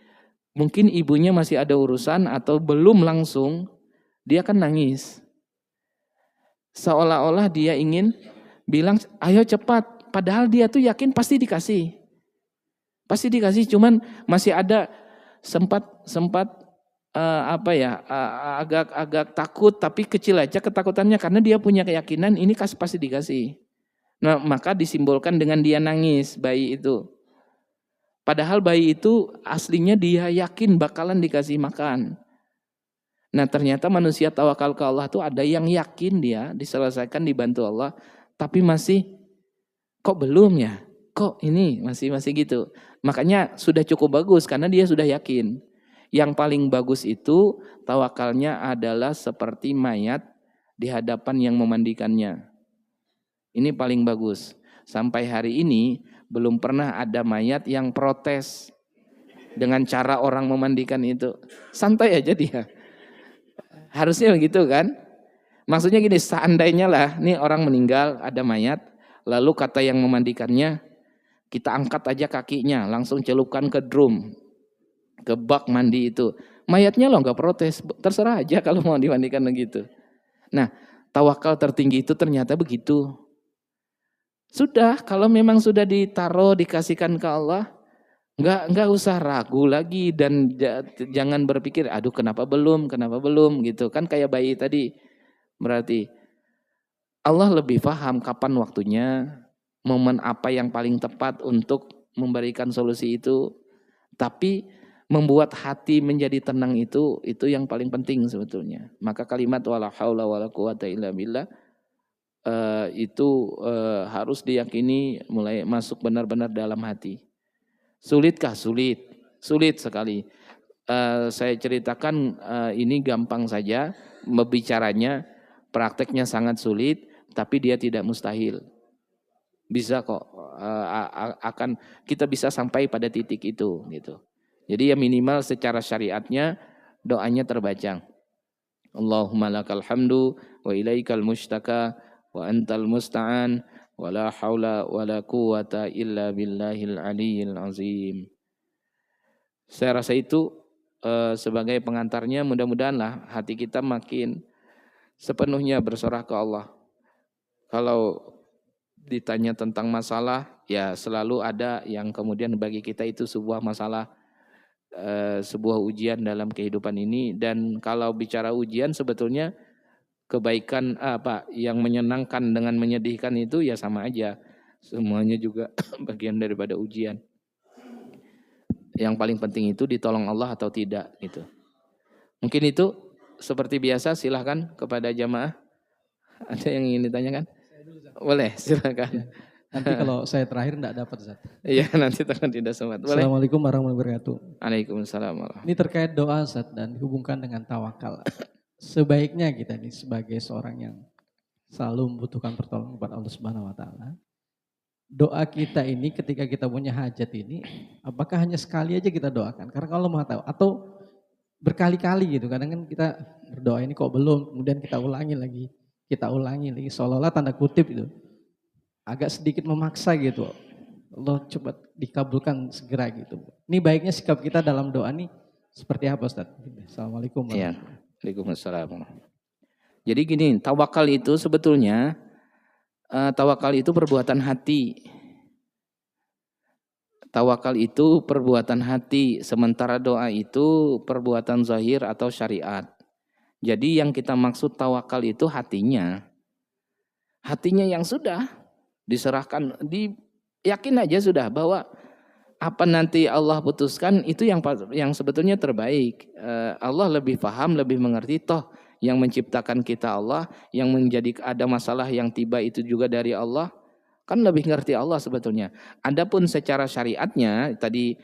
A: mungkin ibunya masih ada urusan atau belum langsung, dia kan nangis. Seolah-olah dia ingin bilang, ayo cepat. Padahal dia tuh yakin pasti dikasih. Pasti dikasih, cuman masih ada sempat agak takut, tapi kecil aja ketakutannya karena dia punya keyakinan ini pasti dikasih. Nah, maka disimbolkan dengan dia nangis bayi itu. Padahal bayi itu aslinya dia yakin bakalan dikasih makan. Nah, ternyata manusia tawakal ke Allah tuh ada yang yakin dia diselesaikan dibantu Allah, tapi masih kok belum ya? Kok ini masih gitu. Makanya sudah cukup bagus karena dia sudah yakin. Yang paling bagus itu tawakalnya adalah seperti mayat di hadapan yang memandikannya. Ini paling bagus. Sampai hari ini belum pernah ada mayat yang protes dengan cara orang memandikan itu. Santai aja dia. Harusnya begitu kan? Maksudnya gini, seandainya lah nih orang meninggal, ada mayat, lalu kata yang memandikannya, kita angkat aja kakinya, langsung celupkan ke drum, ke bak mandi itu. Mayatnya lo nggak protes, terserah aja kalau mau dimandikan begitu. Nah, tawakal tertinggi itu ternyata begitu. Sudah, kalau memang sudah ditaruh, dikasihkan ke Allah, nggak usah ragu lagi dan jangan berpikir, aduh kenapa belum gitu. Kan kayak bayi tadi, berarti Allah lebih paham kapan waktunya, momen apa yang paling tepat untuk memberikan solusi itu. Tapi membuat hati menjadi tenang itu yang paling penting sebetulnya. Maka kalimat wala haula wala quwata illa billah harus diyakini mulai masuk benar-benar dalam hati. Sulitkah? Sulit sekali. Saya ceritakan ini gampang saja berbicaranya, prakteknya sangat sulit, tapi dia tidak mustahil. Bisa kok, akan kita bisa sampai pada titik itu gitu. Jadi ya minimal secara syariatnya doanya terbaca. Allahumma lakal hamdu wa ilaikal mustaka wa antal musta'an wa la haula wa la quwata illa billahil aliyyil azim. Saya rasa itu sebagai pengantarnya, mudah-mudahanlah hati kita makin sepenuhnya berserah ke Allah. Kalau ditanya tentang masalah, ya selalu ada yang kemudian bagi kita itu sebuah masalah, sebuah ujian dalam kehidupan ini. Dan kalau bicara ujian sebetulnya kebaikan yang menyenangkan dengan menyedihkan itu ya sama aja. Semuanya juga bagian daripada ujian. Yang paling penting itu ditolong Allah atau tidak gitu. Mungkin itu seperti biasa, silahkan kepada jamaah. Ada yang ingin ditanyakan? Boleh, silakan.
B: Nanti kalau saya terakhir enggak dapat, Ustaz.
A: Iya, nanti takkan tidak sempat. Boleh.
B: Assalamualaikum warahmatullahi wabarakatuh.
A: Waalaikumsalam.
B: Ini terkait doa, Ustaz, dan dihubungkan dengan tawakal. Sebaiknya kita nih sebagai seorang yang selalu membutuhkan pertolongan kepada Allah Subhanahu wa taala. Doa kita ini ketika kita punya hajat ini, apakah hanya sekali aja kita doakan? Karena kalau mau tahu atau berkali-kali gitu. Kadang kan kita berdoa ini kok belum, kemudian kita ulangi lagi, seolah-olah tanda kutip itu agak sedikit memaksa gitu. Allah coba dikabulkan segera gitu. Ini baiknya sikap kita dalam doa nih seperti apa, Ustaz? Assalamualaikum warahmatullahi wabarakatuh.
A: Waalaikumsalam. Jadi gini, tawakal itu sebetulnya tawakal itu perbuatan hati. Tawakal itu perbuatan hati, sementara doa itu perbuatan zahir atau syariat. Jadi yang kita maksud tawakal itu hatinya. Hatinya yang sudah diserahkan, yakin aja sudah bahwa apa nanti Allah putuskan itu yang sebetulnya terbaik. Allah lebih paham, lebih mengerti, toh yang menciptakan kita Allah, yang menjadi ada masalah yang tiba itu juga dari Allah, kan lebih ngerti Allah sebetulnya. Adapun secara syariatnya tadi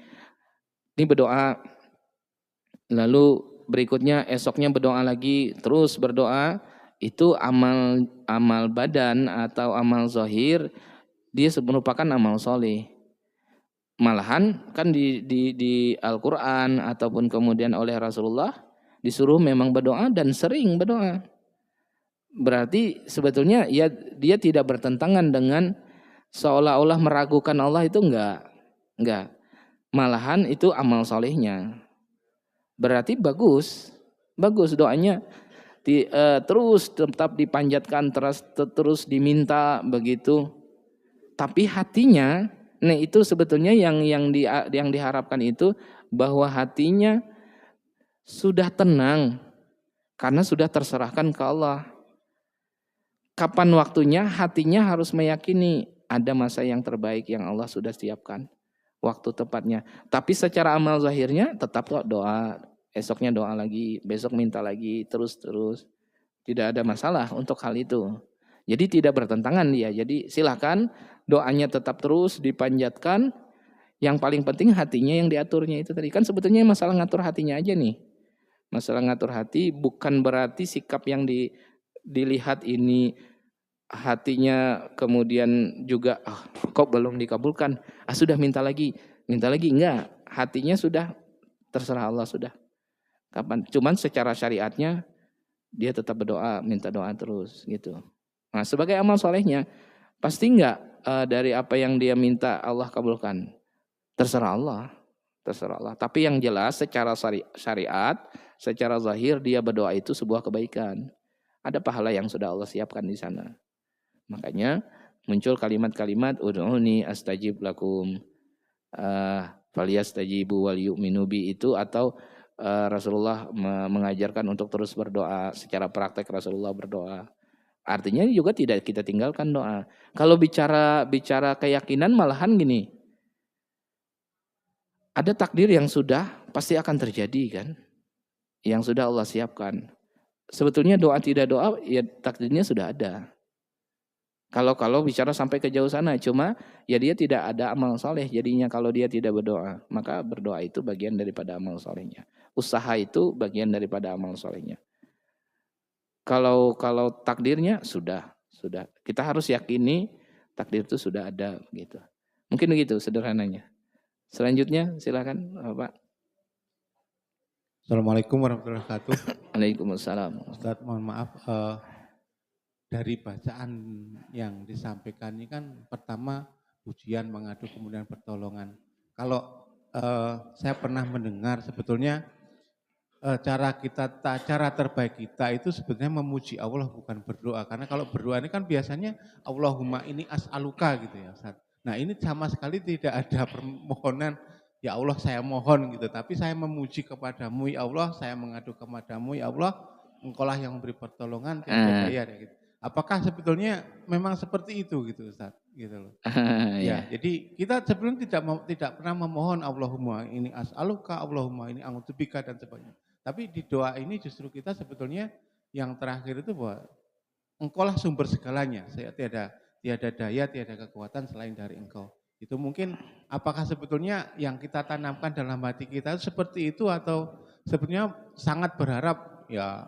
A: ini berdoa, lalu berikutnya esoknya berdoa lagi, terus berdoa, itu amal badan atau amal zahir, dia merupakan amal soleh. Malahan kan di Al-Quran ataupun kemudian oleh Rasulullah disuruh memang berdoa dan sering berdoa. Berarti sebetulnya ya dia tidak bertentangan dengan seolah-olah meragukan Allah, itu enggak. Malahan itu amal solehnya. Berarti bagus doanya. Terus tetap dipanjatkan, terus diminta begitu. Tapi hatinya Nah, itu sebetulnya yang diharapkan itu bahwa hatinya sudah tenang karena sudah terserahkan ke Allah. Kapan waktunya hatinya harus meyakini ada masa yang terbaik yang Allah sudah siapkan. Waktu tepatnya. Tapi secara amal zahirnya tetap kok doa. Esoknya doa lagi, besok minta lagi, terus-terus. Tidak ada masalah untuk hal itu. Jadi tidak bertentangan dia. Jadi silakan doanya tetap terus dipanjatkan. Yang paling penting hatinya yang diaturnya itu tadi. Kan sebetulnya masalah ngatur hatinya aja nih. Masalah ngatur hati bukan berarti sikap yang dilihat ini hatinya kemudian juga kok belum dikabulkan. Sudah minta lagi enggak. Hatinya sudah terserah Allah sudah. Kapan? Cuman secara syariatnya dia tetap berdoa, minta doa terus gitu. Nah, sebagai amal solehnya pasti enggak dari apa yang dia minta Allah kabulkan. Terserah Allah. Terserah Allah. Tapi yang jelas secara syariat, secara zahir dia berdoa itu sebuah kebaikan. Ada pahala yang sudah Allah siapkan di sana. Makanya muncul kalimat-kalimat ud'uni astajib lakum, falyastajibu wal yu'minu bi itu, atau Rasulullah mengajarkan untuk terus berdoa. Secara praktek Rasulullah berdoa. Artinya juga tidak kita tinggalkan doa. Kalau bicara keyakinan malahan gini. Ada takdir yang sudah pasti akan terjadi kan. Yang sudah Allah siapkan. Sebetulnya doa tidak doa ya takdirnya sudah ada. Kalau bicara sampai ke jauh sana, cuma ya dia tidak ada amal soleh jadinya kalau dia tidak berdoa. Maka berdoa itu bagian daripada amal solehnya. Usaha itu bagian daripada amal solehnya. Kalau takdirnya sudah. Kita harus yakini takdir itu sudah ada gitu. Mungkin begitu sederhananya. Selanjutnya silakan Pak.
C: Assalamualaikum warahmatullahi wabarakatuh.
A: Waalaikumsalam.
C: Ustaz, mohon maaf. Dari bacaan yang disampaikan ini kan pertama pujian, mengadu, kemudian pertolongan. Kalau saya pernah mendengar sebetulnya cara terbaik kita itu sebetulnya memuji Allah bukan berdoa. Karena kalau berdoa ini kan biasanya Allahumma ini as'aluka gitu ya Ustaz. Nah ini sama sekali tidak ada permohonan ya Allah saya mohon gitu. Tapi saya memuji kepadamu ya Allah, saya mengadu kepadamu ya Allah. Engkaulah yang memberi pertolongan tiada daya gitu. Apakah sebetulnya memang seperti itu gitu Ustaz? Gitu loh. Ya, jadi kita sebelumnya tidak pernah memohon Allahumma ini as'aluka, Allahumma ini a'udzubika dan sebagainya. Tapi di doa ini justru kita sebetulnya yang terakhir itu bahwa engkaulah sumber segalanya. Saya tiada daya, tiada kekuatan selain dari engkau. Itu mungkin apakah sebetulnya yang kita tanamkan dalam hati kita seperti itu atau sebetulnya sangat berharap ya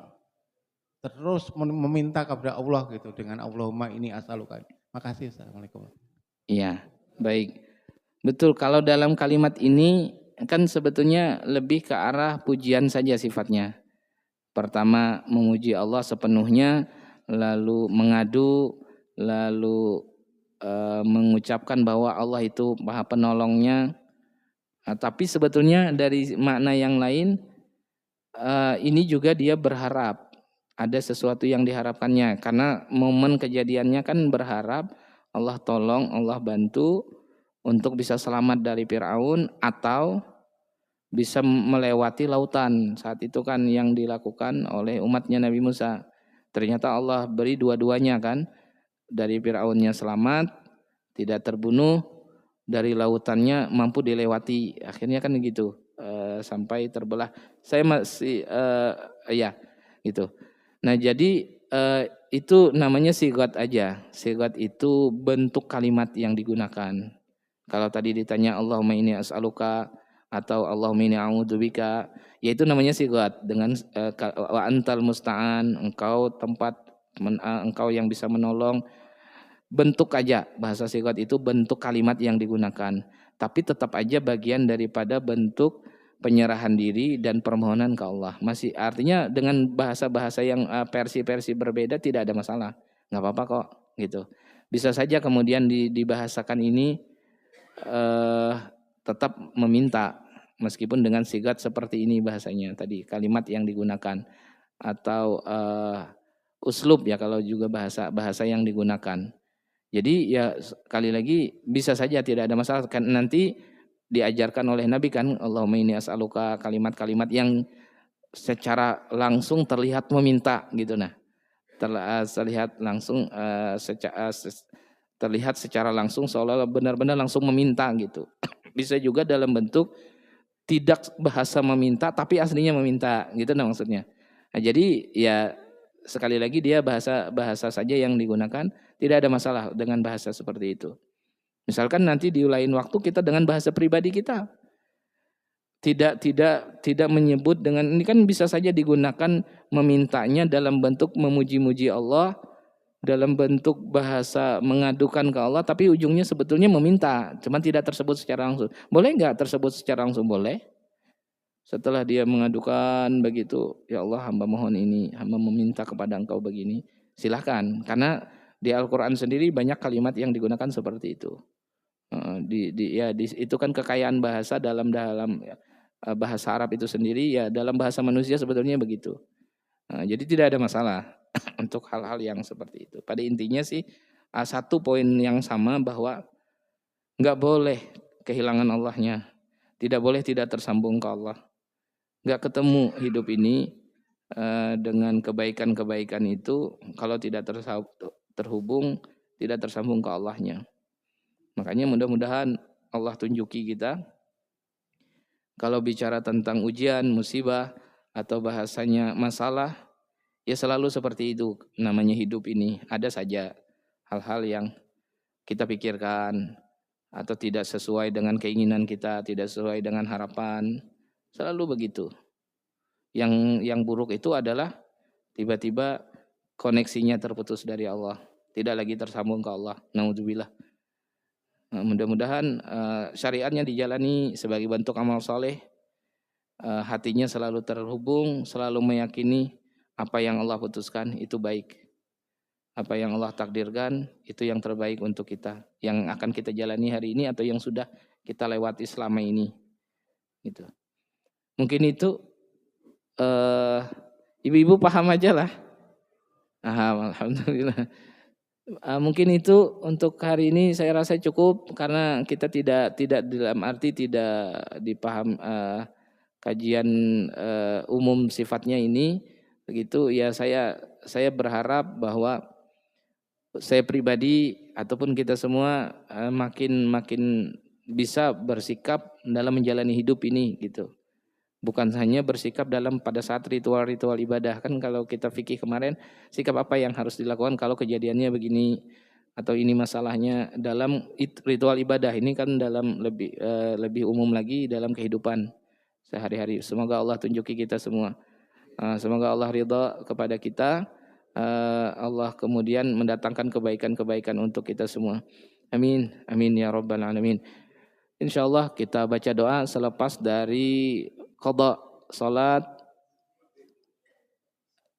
C: terus meminta kepada Allah gitu dengan Allahumma ini as'aluka. Makasih. Assalamualaikum.
A: Iya, baik. Betul, kalau dalam kalimat ini kan sebetulnya lebih ke arah pujian saja sifatnya. Pertama memuji Allah sepenuhnya, lalu mengadu, lalu mengucapkan bahwa Allah itu Maha Penolongnya. Tapi sebetulnya dari makna yang lain ini juga dia berharap ada sesuatu yang diharapkannya, karena momen kejadiannya kan berharap Allah tolong, Allah bantu untuk bisa selamat dari Fir'aun atau bisa melewati lautan. Saat itu kan yang dilakukan oleh umatnya Nabi Musa. Ternyata Allah beri dua-duanya kan. Dari Fir'aunnya selamat, tidak terbunuh, dari lautannya mampu dilewati. Akhirnya kan gitu, sampai terbelah. Saya masih, ya gitu. Nah jadi itu namanya sigat aja. Sigat itu bentuk kalimat yang digunakan. Kalau tadi ditanya Allahumma inni as'aluka atau Allahumma inni a'udzubika, yaitu namanya sigat dengan wa antal musta'an, engkau tempat engkau yang bisa menolong. Bentuk aja, bahasa sigat itu bentuk kalimat yang digunakan. Tapi tetap aja bagian daripada bentuk penyerahan diri dan permohonan ke Allah. Masih artinya dengan bahasa-bahasa yang versi-versi berbeda tidak ada masalah. Nggak apa-apa kok gitu. Bisa saja kemudian dibahasakan ini tetap meminta meskipun dengan sigat seperti ini bahasanya tadi, kalimat yang digunakan atau uslub ya kalau juga bahasa yang digunakan. Jadi ya sekali lagi bisa saja tidak ada masalah kan nanti diajarkan oleh Nabi kan Allahumma inni as'aluka kalimat-kalimat yang secara langsung terlihat meminta gitu nah. Terlihat langsung terlihat secara langsung seolah-olah benar-benar langsung meminta gitu. Bisa juga dalam bentuk tidak bahasa meminta tapi aslinya meminta gitu nah maksudnya. Nah, jadi ya sekali lagi dia bahasa saja yang digunakan, tidak ada masalah dengan bahasa seperti itu. Misalkan nanti di lain waktu kita dengan bahasa pribadi kita tidak menyebut dengan ini kan bisa saja digunakan memintanya dalam bentuk memuji-muji Allah, dalam bentuk bahasa mengadukan ke Allah tapi ujungnya sebetulnya meminta, cuman tidak tersebut secara langsung. Boleh nggak tersebut secara langsung? Boleh. Setelah dia mengadukan begitu, ya Allah hamba mohon ini, hamba meminta kepada engkau begini, silahkan. Karena di Al-Quran sendiri banyak kalimat yang digunakan seperti itu. Itu kan kekayaan bahasa dalam bahasa Arab itu sendiri ya dalam bahasa manusia sebetulnya begitu. Jadi tidak ada masalah untuk hal-hal yang seperti itu. Pada intinya sih satu poin yang sama bahwa nggak boleh kehilangan Allahnya, tidak boleh tidak tersambung ke Allah, nggak ketemu hidup ini dengan kebaikan-kebaikan itu kalau tidak terhubung, tidak tersambung ke Allahnya. Makanya mudah-mudahan Allah tunjuki kita. Kalau bicara tentang ujian, musibah, atau bahasanya masalah, ya selalu seperti itu namanya hidup ini. Ada saja hal-hal yang kita pikirkan atau tidak sesuai dengan keinginan kita, tidak sesuai dengan harapan. Selalu begitu. Yang buruk itu adalah tiba-tiba koneksinya terputus dari Allah. Tidak lagi tersambung ke Allah. Naudzubillah. Mudah-mudahan syariatnya dijalani sebagai bentuk amal soleh, hatinya selalu terhubung, selalu meyakini apa yang Allah putuskan itu baik, apa yang Allah takdirkan itu yang terbaik untuk kita, yang akan kita jalani hari ini atau yang sudah kita lewati selama ini. Gitu. Mungkin itu ibu-ibu paham aja lah. Alhamdulillah. Mungkin itu untuk hari ini saya rasa cukup karena kita tidak dalam arti tidak dipaham kajian umum sifatnya ini begitu ya saya berharap bahwa saya pribadi ataupun kita semua makin bisa bersikap dalam menjalani hidup ini gitu. Bukan hanya bersikap pada saat ritual-ritual ibadah. Kan kalau kita fikih kemarin, sikap apa yang harus dilakukan kalau kejadiannya begini atau ini masalahnya dalam ritual ibadah. Ini kan dalam lebih umum lagi dalam kehidupan sehari-hari. Semoga Allah tunjuki kita semua. Semoga Allah ridha kepada kita. Allah kemudian mendatangkan kebaikan-kebaikan untuk kita semua. Amin. Amin ya rabbal alamin. Insyaallah kita baca doa selepas dari qada salat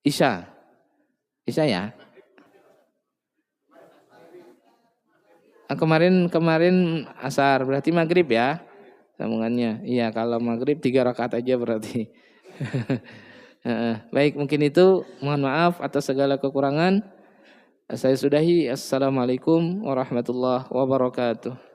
A: Isya. Isya ya. Kemarin asar berarti maghrib ya sambungannya. Iya kalau maghrib 3 rakaat aja berarti. Baik mungkin itu mohon maaf atas segala kekurangan. Saya sudahi. Assalamualaikum warahmatullahi wabarakatuh.